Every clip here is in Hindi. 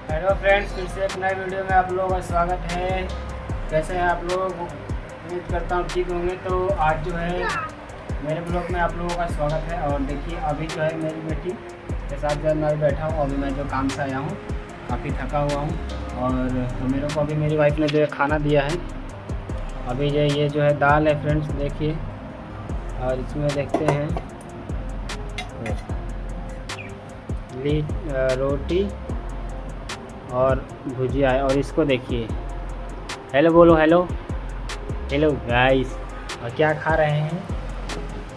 हेलो फ्रेंड्स, फिर से एक नए वीडियो में आप लोगों का स्वागत है। कैसे हैं आप लोग? उम्मीद करता हूँ ठीक होंगे। तो आज जो है मेरे ब्लॉग में आप लोगों का स्वागत है। और देखिए अभी जो है मेरी बेटी के साथ जो है मैं बैठा हूँ। अभी मैं जो काम से आया हूँ, काफ़ी थका हुआ हूँ। और तो मेरे को अभी मेरी वाइफ ने जो है खाना दिया है। अभी ये जो है दाल है फ्रेंड्स, देखिए। और इसमें देखते हैं रोटी और भुजिया है। और इसको देखिए, हेलो बोलो, हेलो हेलो गाइस। और क्या खा रहे हैं?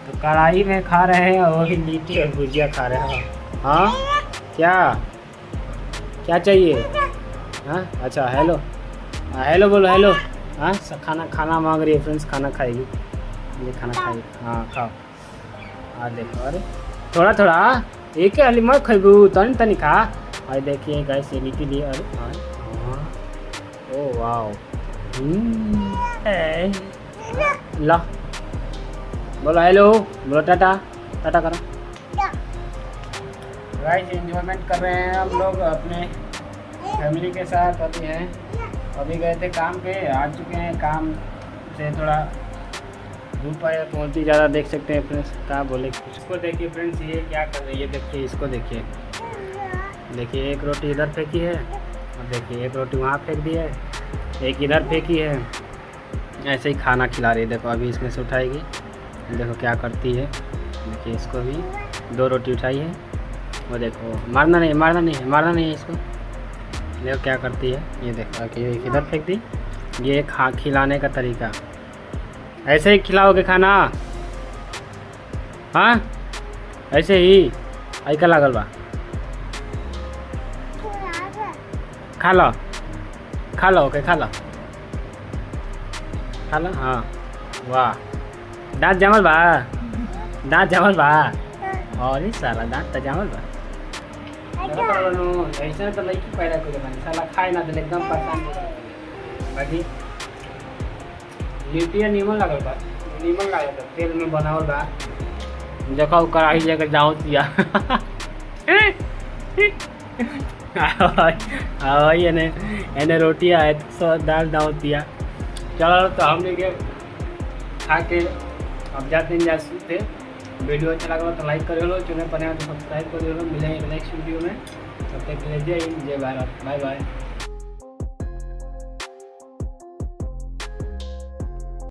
तो कढ़ाई में खा रहे हैं और वही लिट्टी और भुजिया खा रहे हैं। हाँ, क्या क्या चाहिए? हाँ अच्छा, हेलो। हेलो बोलो, हेलो। हाँ, खाना खाना मांग रही है फ्रेंड्स, खाना खाएगी। ये खाना खाएगी, हाँ खाओ। हाँ देखो, अरे थोड़ा थोड़ा एक हाली मत खेबू, तनी तनी खा। और देखिए गाइस, ये लिट्टी लिए। अरे हाँ, ओ वाओ। ला बोलो, हेलो बोलो, टाटा टाटा करो। गाइस एंजॉयमेंट कर रहे हैं हम लोग अपने फैमिली के साथ। अभी हैं, अभी गए थे काम पे, आ चुके हैं काम से। थोड़ा धूप आया बहुत ही ज़्यादा, देख सकते हैं फ्रेंड्स। क्या बोले, इसको देखिए फ्रेंड्स, ये क्या कर रही है देखिए, इसको देखिए। देखिए एक रोटी इधर फेंकी है, और देखिए एक रोटी वहाँ फेंक दी है, एक इधर फेंकी है। ऐसे ही खाना खिला रही है। देखो अभी इसमें से उठाएगी, देखो क्या करती है। देखिए इसको भी 2 रोटी उठाई है। वो देखो, मारना नहीं मारना नहीं मारना नहीं है इसको। देखो क्या करती है, ये देखो कि एक इधर फेंक दी। ये खिलाने का तरीका, ऐसे ही खिलाओगे खाना? हाँ ऐसे ही ऐका लागल बा। खा लो खा लो, ओके खा लो खा लो। हाँ वाह, दांत जमल बा, दांत जमल बा। और साला दांत तो जमल बा। ऐसे तो लड़की पैदा कर साला, खाए ना दिले, एकदम परेशान बाकी। लिट्टी नीमन लगल बा, नीमन लागल बा, तेल में बनावल बा। देखो कढ़ाई लेकर जाओ दिया। एने रोटी आए तो दाल दाव दिया। चलो तो हम लोग खा के अब जाते हैं, जाते। वीडियो अच्छा लगा तो लाइक कर लो, चैनल पर नया तो सब्सक्राइब कर लो। मिलेंगे नेक्स्ट वीडियो में, तब तक के लिए जय हिंद, जय भारत, बाय बाय।